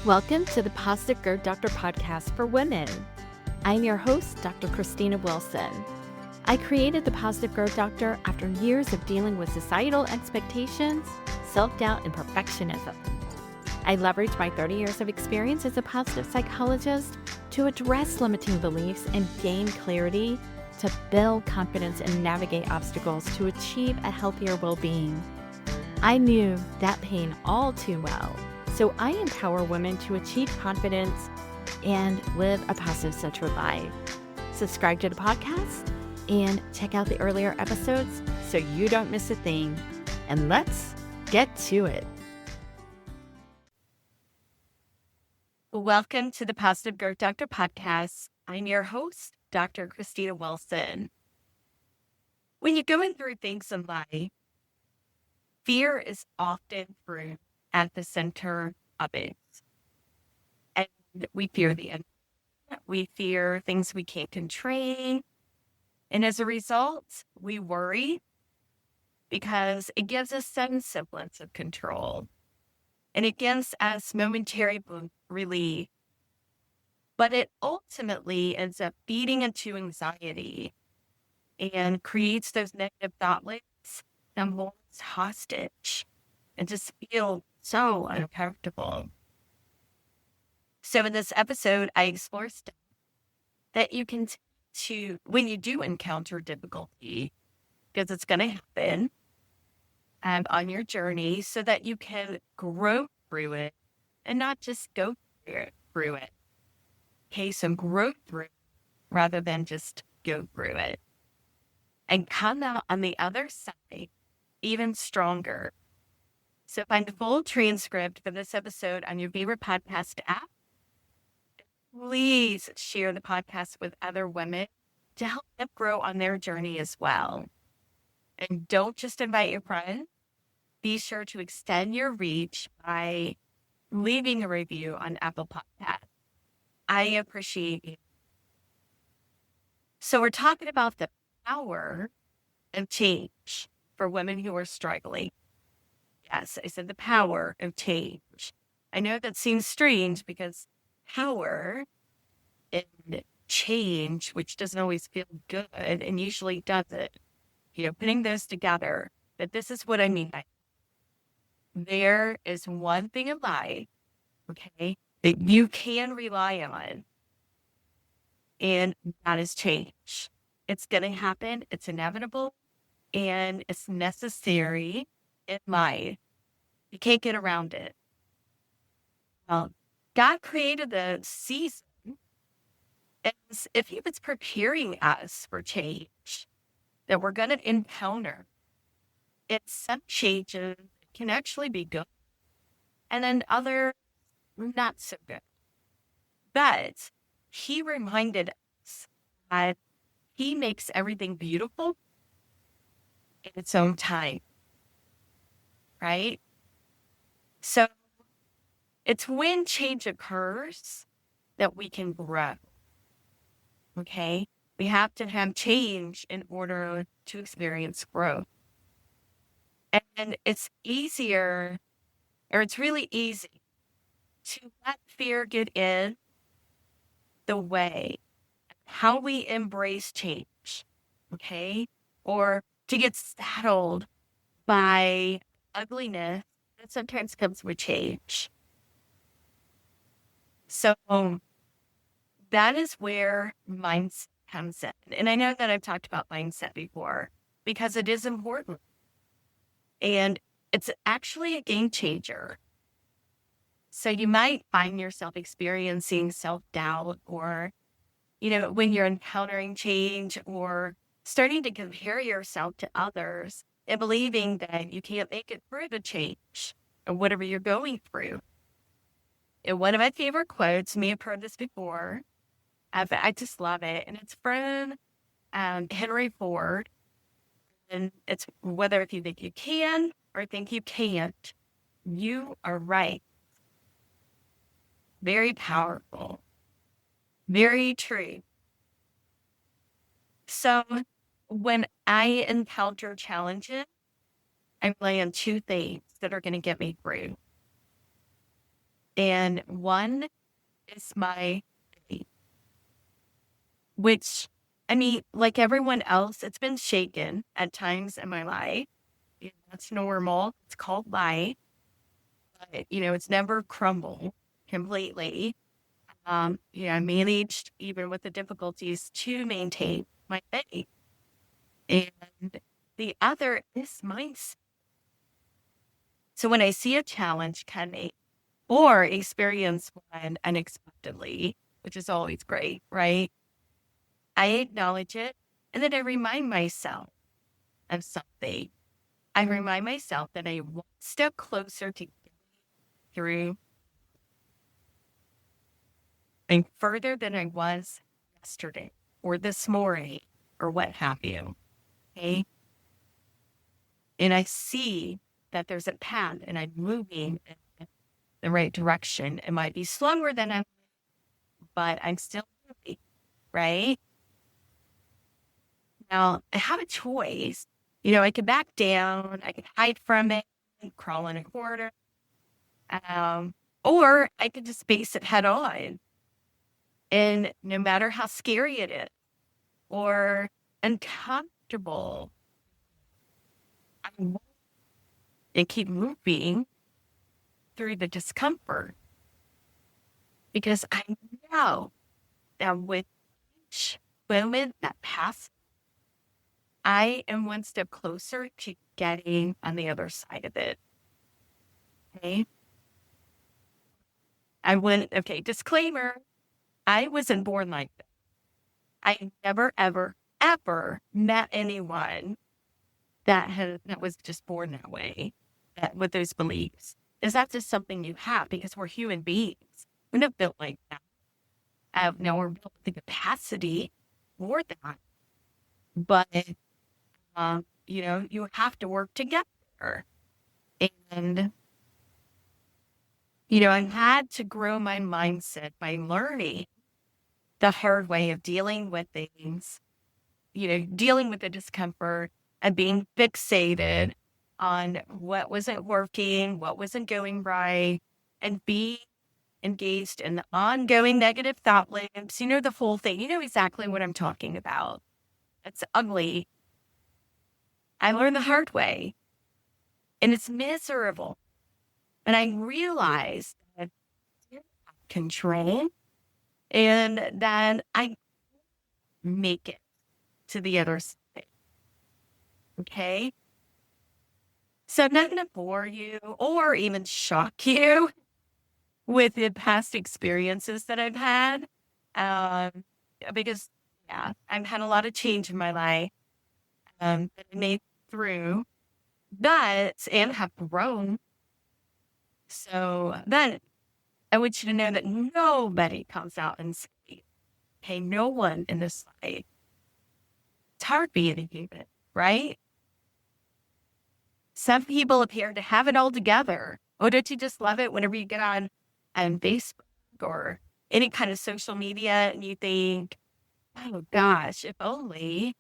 Welcome to the Positive Growth Doctor podcast for women. I'm your host, Dr. Christina Wilson. I created the Positive Growth Doctor after years of dealing with societal expectations, self-doubt, and perfectionism. I leveraged my 30 years of experience as a positive psychologist to address limiting beliefs and gain clarity to build confidence and navigate obstacles to achieve a healthier well-being. I knew that pain all too well, so I empower women to achieve confidence and live a positive-centered life. Subscribe to the podcast and check out the earlier episodes so you don't miss a thing. And let's get to it. Welcome to the Positive Growth Doctor podcast. I'm your host, Dr. Christina Wilson. When you're going through things in life, fear is often at the center of it. And we fear the unknown. We fear things we can't control. And as a result, we worry because it gives us some semblance of control. And it gives us momentary relief. But it ultimately ends up feeding into anxiety and creates those negative thought loops that hold us hostage and just feel so uncomfortable. So in this episode, I explore steps that you can take when you do encounter difficulty, because it's going to happen on your journey, so that you can grow through it and not just go through it. Okay, so grow through it rather than just go through it. And come out on the other side even stronger. So find the full transcript for this episode on your favorite podcast app. Please share the podcast with other women to help them grow on their journey as well. And don't just invite your friends. Be sure to extend your reach by leaving a review on Apple Podcasts. I appreciate you. So we're talking about the power of change for women who are struggling. Yes, I said the power of change. I know that seems strange because power and change, which doesn't always feel good and usually doesn't, putting those together. But this is what I mean by it. There is one thing in life, okay, that you can rely on, and that is change. It's going to happen. It's inevitable, and it's necessary in life. You can't get around it. God created the season as if He was preparing us for change that we're going to encounter. It's some changes can actually be good, and then other not so good. But He reminded us that He makes everything beautiful in its own time, right? So it's when change occurs that we can grow, okay? We have to have change in order to experience growth. And it's easier, or it's really easy to let fear get in the way of how we embrace change, okay? Or to get saddled by ugliness that sometimes comes with change. So that is where mindset comes in. And I know that I've talked about mindset before because it is important. And it's actually a game changer. So you might find yourself experiencing self-doubt or, when you're encountering change or starting to compare yourself to others and believing that you can't make it through the change or whatever you're going through. And one of my favorite quotes, you may have heard this before, but I just love it. And it's from Henry Ford. And it's whether if you think you can or think you can't, you are right. Very powerful. Very true. So when I encounter challenges, I rely on two things that are going to get me through. And one is my faith, which, I mean, like everyone else, it's been shaken at times in my life. That's normal. It's called life. But, it's never crumbled completely. I managed, even with the difficulties, to maintain my faith. And the other is mindset. So when I see a challenge coming or experience one unexpectedly, which is always great, right? I acknowledge it and then I remind myself of something. I remind myself that I'm one step closer to getting through and further than I was yesterday or this morning or what have you. Okay. And I see that there's a path and I'm moving in the right direction. It might be slower than I, but I'm still moving, right? Now I have a choice. I could back down, I could hide from it, crawl in a corner, um, or I could just face it head on. And no matter how scary it is or uncomfortable, I won't and keep moving through the discomfort because I know that with each moment that passes, I am one step closer to getting on the other side of it. Okay. Okay, disclaimer. I wasn't born like that. I never, ever, ever met anyone that was just born that way, that with those beliefs. Is that just something you have because we're human beings? We're not built like that. Now we're built with the capacity for that. But you have to work together. And I had to grow my mindset by learning the hard way of dealing with things, dealing with the discomfort and being fixated on what wasn't working, what wasn't going right, and be engaged in the ongoing negative thought loops. The full thing. You know exactly what I'm talking about. It's ugly. I learned the hard way, and it's miserable. And I realized that I didn't have control and that I make it to the other side. Okay. So I'm not going to bore you or even shock you with the past experiences that I've had. Um, because, yeah, I've had a lot of change in my life that I made through, and have grown. So then I want you to know that nobody comes out and say, hey, no one in this life. It's hard being a human, right? Some people appear to have it all together. Oh, don't you just love it whenever you get on Facebook or any kind of social media and you think, oh gosh, if only,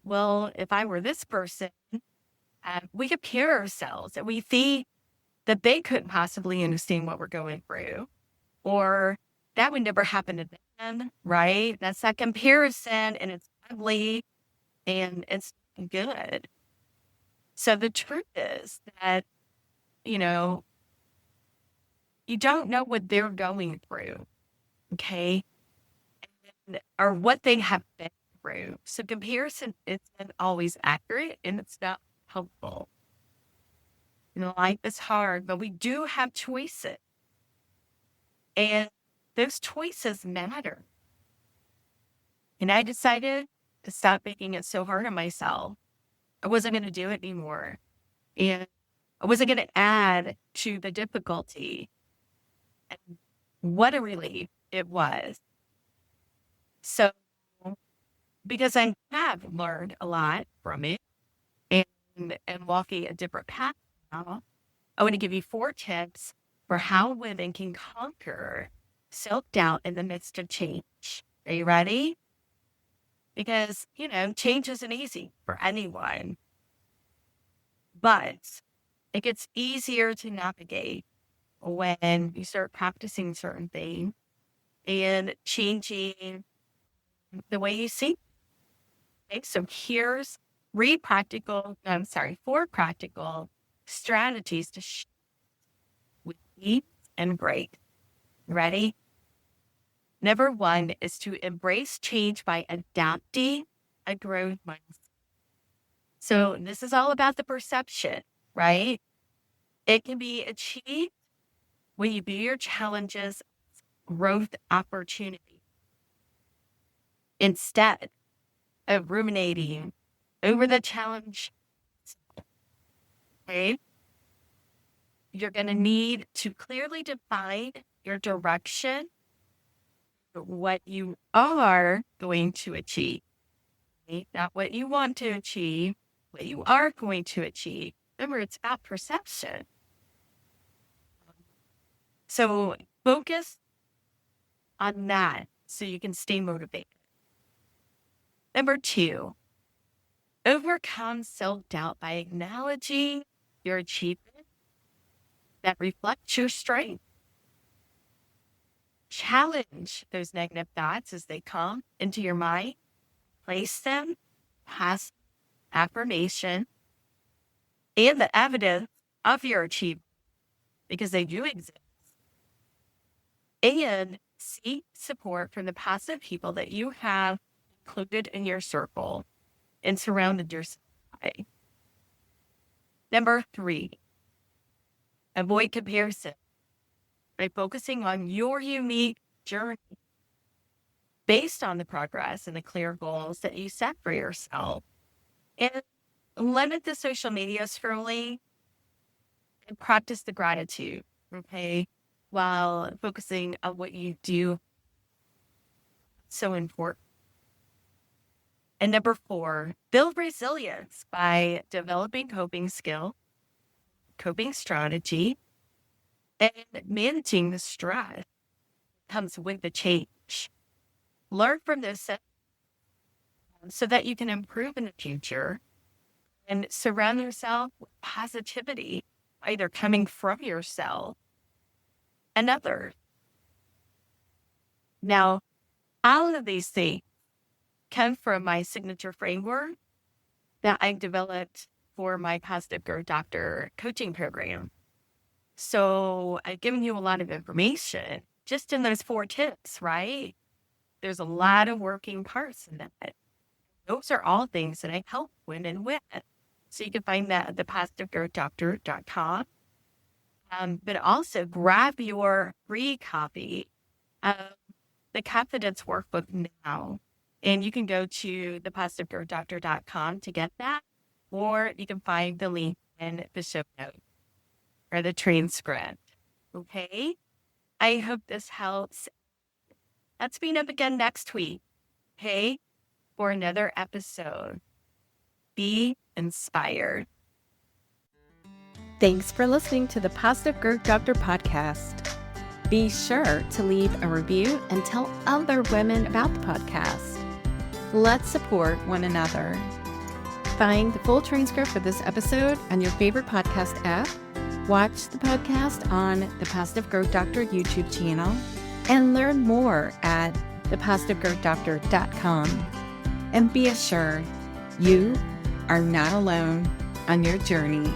well, if I were this person, we compare ourselves and we think that they couldn't possibly understand what we're going through or that would never happen to them, right? That's that comparison and it's ugly and it's good. So the truth is that, you know, you don't know what they're going through, okay? Or what they have been through. So comparison isn't always accurate and it's not helpful. Life is hard, but we do have choices. And those choices matter. And I decided to stop making it so hard on myself. I wasn't going to do it anymore. And I wasn't going to add to the difficulty. And what a relief it was. So, because I have learned a lot from it and walking a different path now, I want to give you 4 tips for how women can conquer self-doubt in the midst of change. Are you ready? Because, change isn't easy for anyone, but it gets easier to navigate when you start practicing certain things and changing the way you see. Okay, so here's four practical strategies to shift with ease and grace. Ready? Number one is to embrace change by adapting a growth mindset. So this is all about the perception, right? It can be achieved when you view your challenges as growth opportunity instead of ruminating over the challenge. Okay? You're going to need to clearly define your direction, what you are going to achieve, okay? Not what you want to achieve, what you are going to achieve. Remember, it's about perception. So focus on that so you can stay motivated. Number two, overcome self-doubt by acknowledging your achievement that reflects your strength. Challenge those negative thoughts as they come into your mind. Place them past affirmation and the evidence of your achievement, because they do exist. And seek support from the positive people that you have included in your circle and surrounded yourself by. Number three, avoid comparison by focusing on your unique journey based on the progress and the clear goals that you set for yourself. And limit the social media scrolling and practice the gratitude, okay? While focusing on what you do. So important. And number four, build resilience by developing coping strategy, and managing the stress that comes with the change. Learn from this so that you can improve in the future, and surround yourself with positivity, either coming from yourself and others. Now, all of these things come from my signature framework that I developed for my Positive Growth Doctor coaching program. So I've given you a lot of information just in those 4 tips, right? There's a lot of working parts in that. Those are all things that I help women with. So you can find that at thepositivegrowthdoctor.com. But also grab your free copy of the Confidence Workbook now. And you can go to thepositivegrowthdoctor.com to get that, or you can find the link in the show notes or the transcript. Okay? I hope this helps. Let's meet up again next week, okay? For another episode. Be inspired. Thanks for listening to the Positive Growth Doctor podcast. Be sure to leave a review and tell other women about the podcast. Let's support one another. Find the full transcript of this episode on your favorite podcast app. Watch the podcast on the Positive Growth Doctor YouTube channel, and learn more at thepositivegrowthdoctor.com. And be assured, you are not alone on your journey.